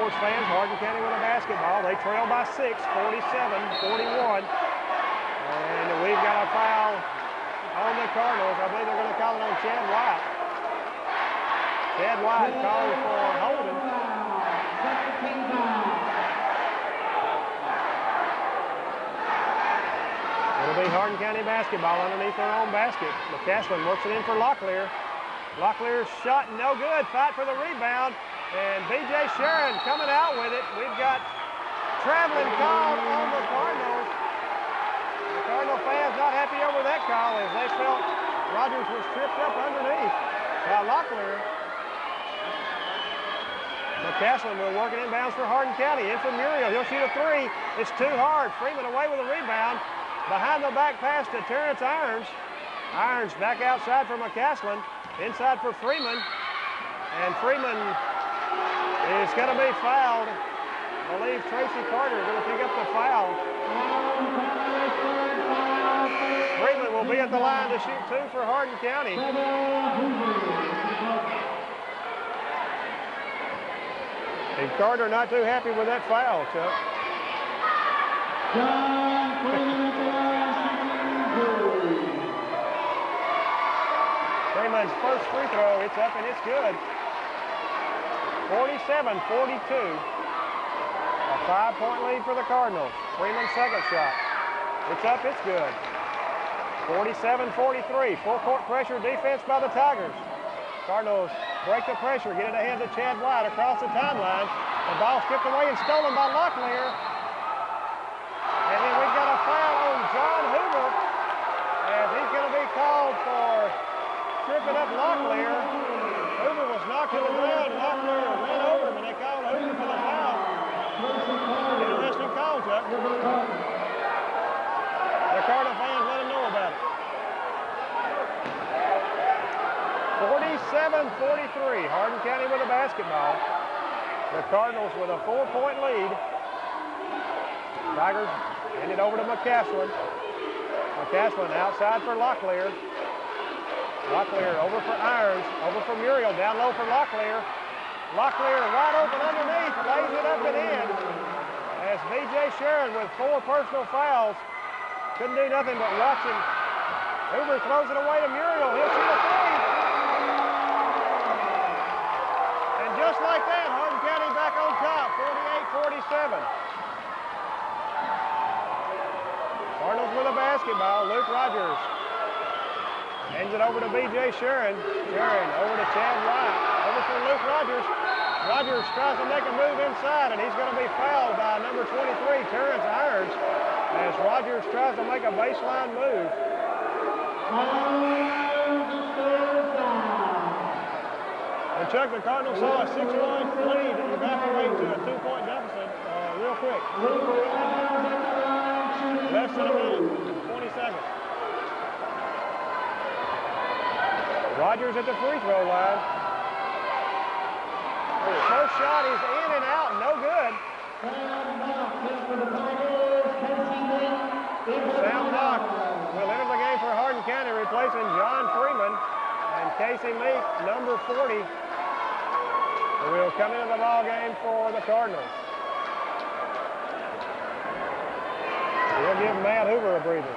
sports fans, Hardin County with a basketball. They trail by 6, 47-41. And we've got a foul on the Cardinals. I believe they're going to call it on Chad White. Chad White called for holding. It'll be Hardin County basketball underneath their own basket. McCaslin works it in for Locklear. Locklear's shot no good. Fight for the rebound. And B.J. Sharon coming out with it. We've got traveling call on the Cardinals. The Cardinal fans not happy over that call as they felt Rogers was tripped up underneath by Locklear. McCaslin will work it inbounds for Hardin County. In for Muriel. He'll shoot a three. It's too hard. Freeman away with a rebound. Behind the back pass to Terrence Irons. Irons back outside for McCaslin. Inside for Freeman. And Freeman is going to be fouled. I believe Tracy Carter is going to pick up the foul. Freeman will be at the line to shoot 2 for Hardin County. And Carter not too happy with that foul, Chuck. Freeman's first free throw, it's up and it's good. 47-42. A 5-point lead for the Cardinals. Freeman's second shot. It's up, it's good. 47-43. Full court pressure defense by the Tigers. Cardinals break the pressure, get it ahead to Chad White across the timeline. The ball stripped away and stolen by Locklear. And then we've got a foul on John Hoover as he's going to be called for tripping up Locklear. Hoover was knocked to the ground. Locklear ran over him, and they called Hoover for the foul. Interesting call, Chuck. The Cardinal fans let him know about it. 47-43. Hardin County with a basketball. The Cardinals with a 4-point lead. Tigers hand it over to McCaslin. McCaslin outside for Locklear. Locklear over for Irons, over for Muriel, down low for Locklear. Locklear wide open underneath, lays it up and in. As B.J. Sharon with 4 personal fouls, couldn't do nothing but watch him. Hoover throws it away to Muriel, he'll shoot a three. And just like that, Hardin County back on top, 48-47. Cardinals with a basketball, Luke Rogers. Hands it over to B.J. Sharon. Sharon over to Chad White. Over for Luke Rogers. Rogers tries to make a move inside, and he's going to be fouled by number 23, Terrence Irons, as Rogers tries to make a baseline move. And Chuck, the Cardinals saw a 6-point lead evaporate to a 2-point deficit real quick. Less than a minute, 20 seconds. Rogers at the free throw line. First shot is in and out, no good. Sam Knock will enter the game for Hardin County, replacing John Freeman. And Casey Meek, number 40, will come into the ball game for the Cardinals. We'll give Matt Hoover a breather.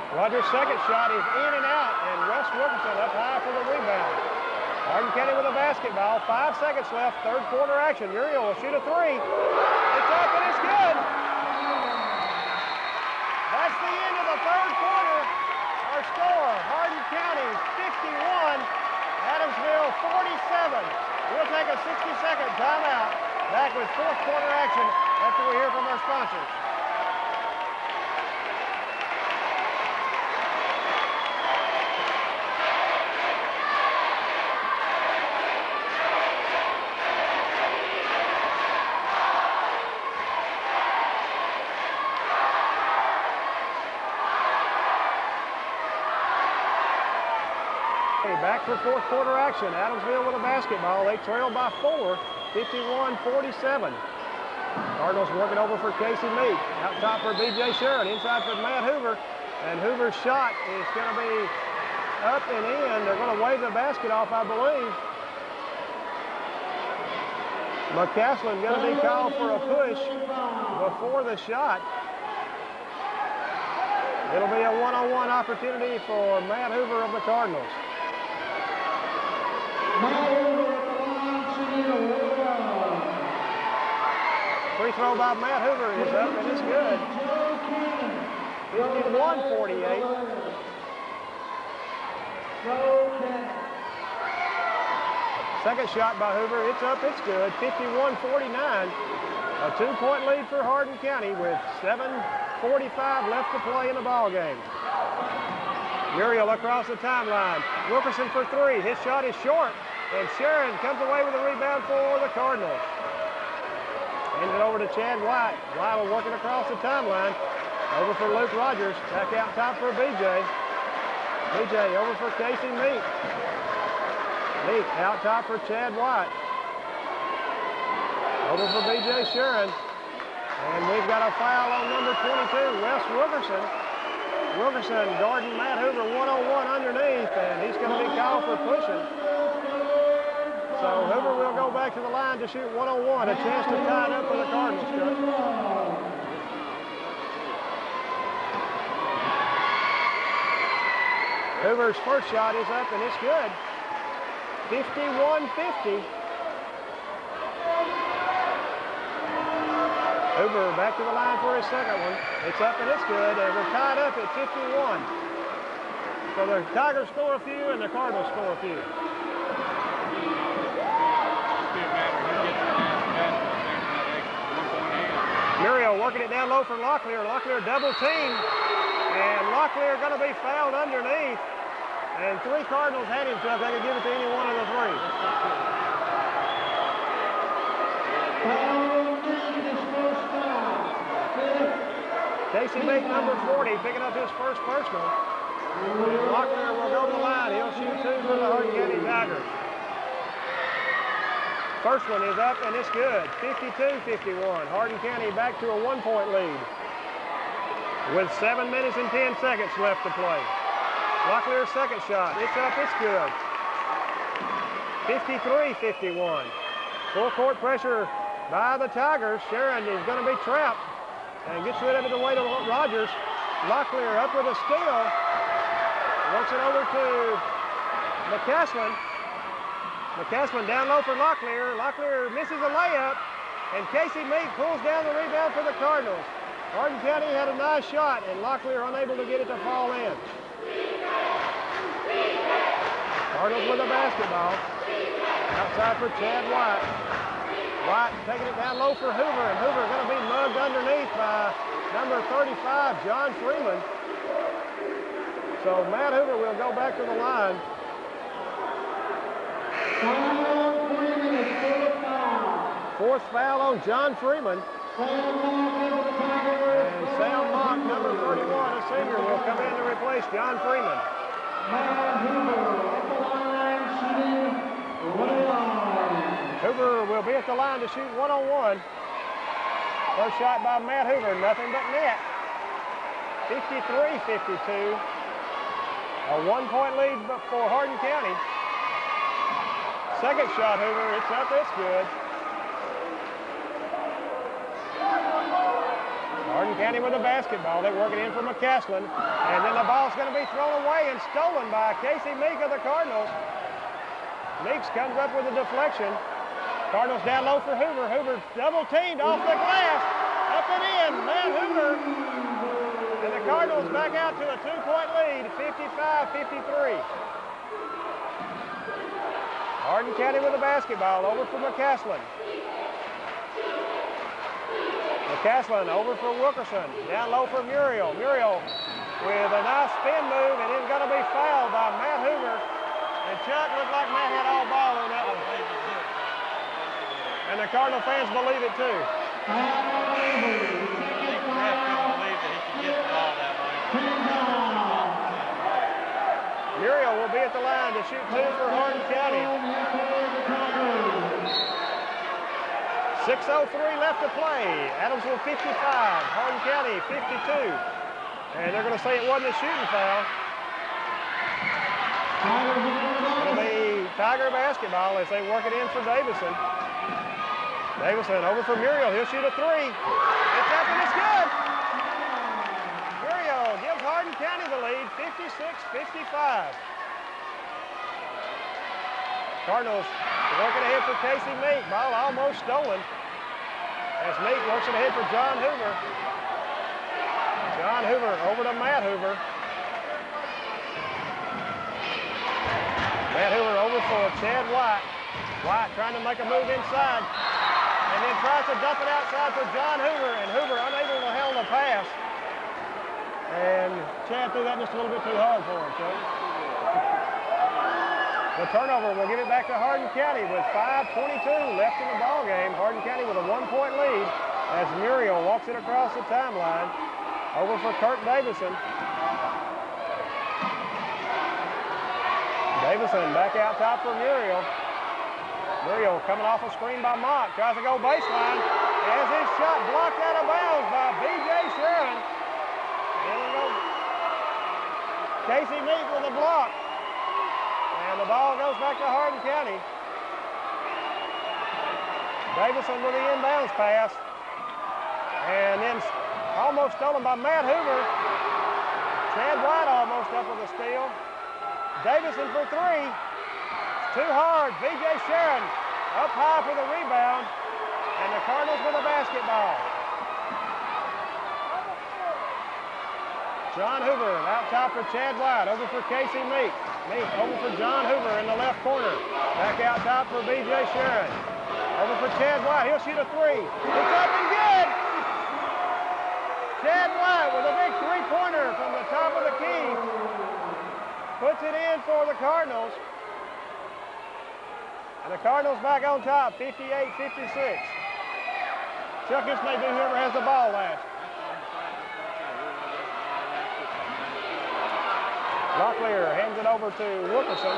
Rogers' second shot is in and out, and Russ Wilkinson up high for the rebound. Hardin County with a basketball, 5 seconds left, third quarter action. Muriel will shoot a three. It's up and it's good. That's the end of the third quarter. Our score, Hardin County 51, Adamsville 47. We'll take a 60-second timeout. Back with fourth quarter action after we hear from our sponsors. Back for fourth quarter action. Adamsville with a basketball. They trail by 4, 51-47. Cardinals working over for Casey Meek. Out top for B.J. Sharon. Inside for Matt Hoover. And Hoover's shot is going to be up and in. They're going to wave the basket off, I believe. McCaslin going to be called for a push before the shot. It'll be a one-on-one opportunity for Matt Hoover of the Cardinals. Free throw by Matt Hoover is up and it's good. 51-48. Second shot by Hoover, it's up, it's good. 51-49. A 2-point lead for Hardin County with 7:45 left to play in the ball game. Muriel across the timeline. Wilkerson for three. His shot is short, and Sharon comes away with a rebound for the Cardinals. Hands it over to Chad White. White working across the timeline. Over for Luke Rogers. Back out top for BJ. BJ over for Casey Meek. Meek out top for Chad White. Over for BJ Sharon. And we've got a foul on number 22, Wes Wilkerson. Wilkerson guarding Matt Hoover one-on-one underneath, and he's going to be called for pushing. So Hoover will go back to the line to shoot one-on-one, a chance to tie it up for the Cardinals, Coach. Hoover's first shot is up, and it's good. 51-50. Hoover back to the line for his second one. It's up and it's good, and we're tied up at 51. So the Tigers score a few and the Cardinals score a few. Muriel working it down low for Locklear. Locklear double team, and Locklear going to be fouled underneath. And three Cardinals had him, so they could give it to any one of the three. Casey Meek, number 40, picking up his first personal. Locklear will go to the line. He'll shoot two for the Hardin County Tigers. First one is up and it's good. 52-51. Hardin County back to a 1-point lead with 7 minutes and 10 seconds left to play. Locklear's second shot. It's up, it's good. 53-51. Full court pressure by the Tigers. Sharon is going to be trapped and gets rid of it away to Rogers. Locklear up with a steal. Works it over to McCaslin. McCaslin down low for Locklear. Locklear misses a layup, and Casey Meek pulls down the rebound for the Cardinals. Hardin County had a nice shot, and Locklear unable to get it to fall in. Cardinals with a basketball. Outside for Chad White. White taking it down low for Hoover, and Hoover going to be mugged underneath by number 35, John Freeman. So Matt Hoover will go back to the line. Fourth foul on John Freeman. And Sam Mock, number 31, a senior, will come in to replace John Freeman. Hoover will be at the line to shoot one-on-one. First shot by Matt Hoover, nothing but net. 53-52. A 1-point lead for Hardin County. Second shot, Hoover, it's up, it's good. Hardin County with the basketball. They work it in for McCaslin. And then the ball's going to be thrown away and stolen by Casey Meek of the Cardinals. Meeks comes up with a deflection. Cardinals down low for Hoover. Hoover double teamed off the glass. Up and in, Matt Hoover. And the Cardinals back out to a 2-point lead, 55-53. Hardin County with the basketball, over for McCaslin. McCaslin over for Wilkerson, down low for Muriel. Muriel with a nice spin move, and it's going to be fouled by Matt Hoover. And Chuck looked like Matt had all ball on that one. And the Cardinal fans believe it too. Muriel will be at the line to shoot two for Hardin County. 6:03 left to play. Adamsville 55, Hardin County 52. And they're going to say it wasn't a shooting foul. It'll be Tiger basketball as they work it in for Davison. Davison over for Muriel. He'll shoot a three. It's up and it's good. Muriel gives Hardin County the lead, 56-55. Cardinals working ahead for Casey Meek. Ball almost stolen. As Meek works it ahead for John Hoover. John Hoover over to Matt Hoover. Matt Hoover over for Chad White. White trying to make a move inside. And then tries to dump it outside for John Hoover. And Hoover unable to hold the pass. And Chad threw that just a little bit too hard for him, Coach. The turnover will give it back to Hardin County with 5:22 left in the ball game. Hardin County with a 1-point lead as Muriel walks it across the timeline. Over for Kirk Davison. Davison back out top for Muriel. Muriel coming off a screen by Mock. Tries to go baseline. As his shot blocked out of bounds by B.J. Sharon. There we go. Casey Meek with a block. And the ball goes back to Hardin County. Davison with the inbounds pass. And then almost stolen by Matt Hoover. Chad White almost up with a steal. Davison for three. It's too hard. B.J. Sharon up high for the rebound. And the Cardinals with a basketball. John Hoover out top for Chad White. Over for Casey Meek. Meek over for John Hoover in the left corner. Back out top for B.J. Sharon. Over for Chad White. He'll shoot a three. It's up and good. Chad White with a big three-pointer from the top of the key. Puts it in for the Cardinals. And the Cardinals back on top, 58-56. Chuck, this may be whoever has the ball last. Locklear hands it over to Wilkerson.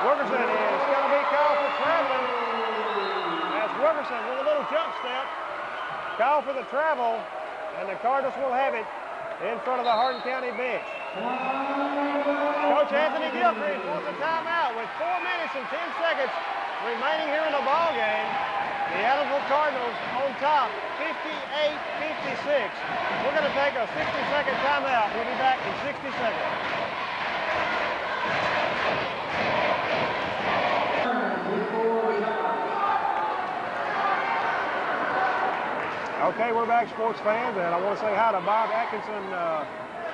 Wilkerson is going to be called for traveling. As Wilkerson with a little jump step. Call for the travel. And the Cardinals will have it in front of the Hardin County bench. Coach Anthony Gilchrist wants a timeout with 4 minutes and 10 seconds remaining here in the ball game. The Adamsville Cardinals on top, 58-56. We're going to take a 60-second timeout. We'll be back in 60 seconds. Okay, we're back, sports fans, and I want to say hi to Bob Atkinson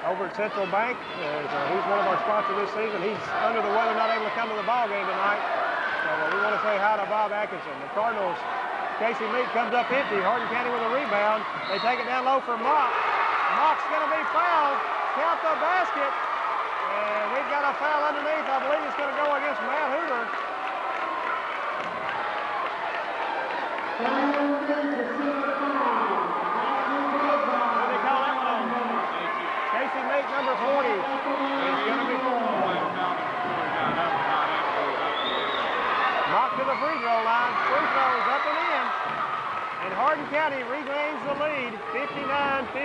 over at Central Bank. He's one of our sponsors this season. He's under the weather, not able to come to the ball game tonight. So we want to say hi to Bob Atkinson. The Cardinals, Casey Meek comes up empty. Hardin County with a rebound. They take it down low for Mock. Mock's going to be fouled. Count the basket. And we've got a foul underneath. I believe it's going to go against Matt Hoover. Casey Meek, number 40, is going to be Mock to the free throw line. Free throw is up and in. And Hardin County regains the lead, 59-58.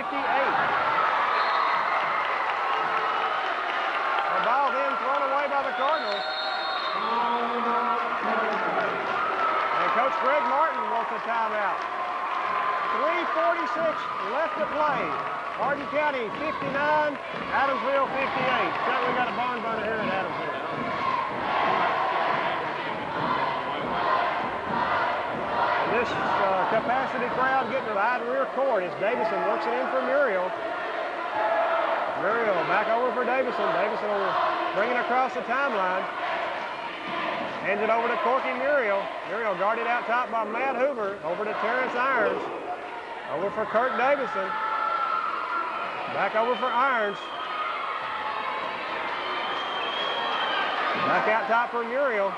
The ball then thrown away by the Cardinals. And Coach Greg Martin wants a timeout. 3:46 left to play. Hardin County 59, Adamsville 58. Chuck, we got a barn burner here in Adamsville. This capacity crowd getting to the high rear court as Davison works it in for Muriel. Muriel back over for Davison. Davison will bring it across the timeline. Hands it over to Corky Muriel. Muriel guarded out top by Matt Hoover. Over to Terrence Irons. Over for Kirk Davison. Back over for Irons. Back out top for Muriel.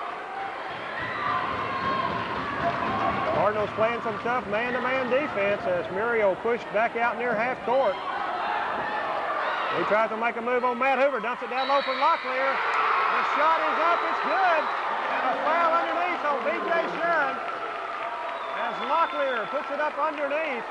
Cardinals playing some tough man-to-man defense as Muriel pushed back out near half court. He tries to make a move on Matt Hoover. Dumps it down low for Locklear. The shot is up. It's good. And a foul underneath on B.J. Sharon as Locklear puts it up underneath.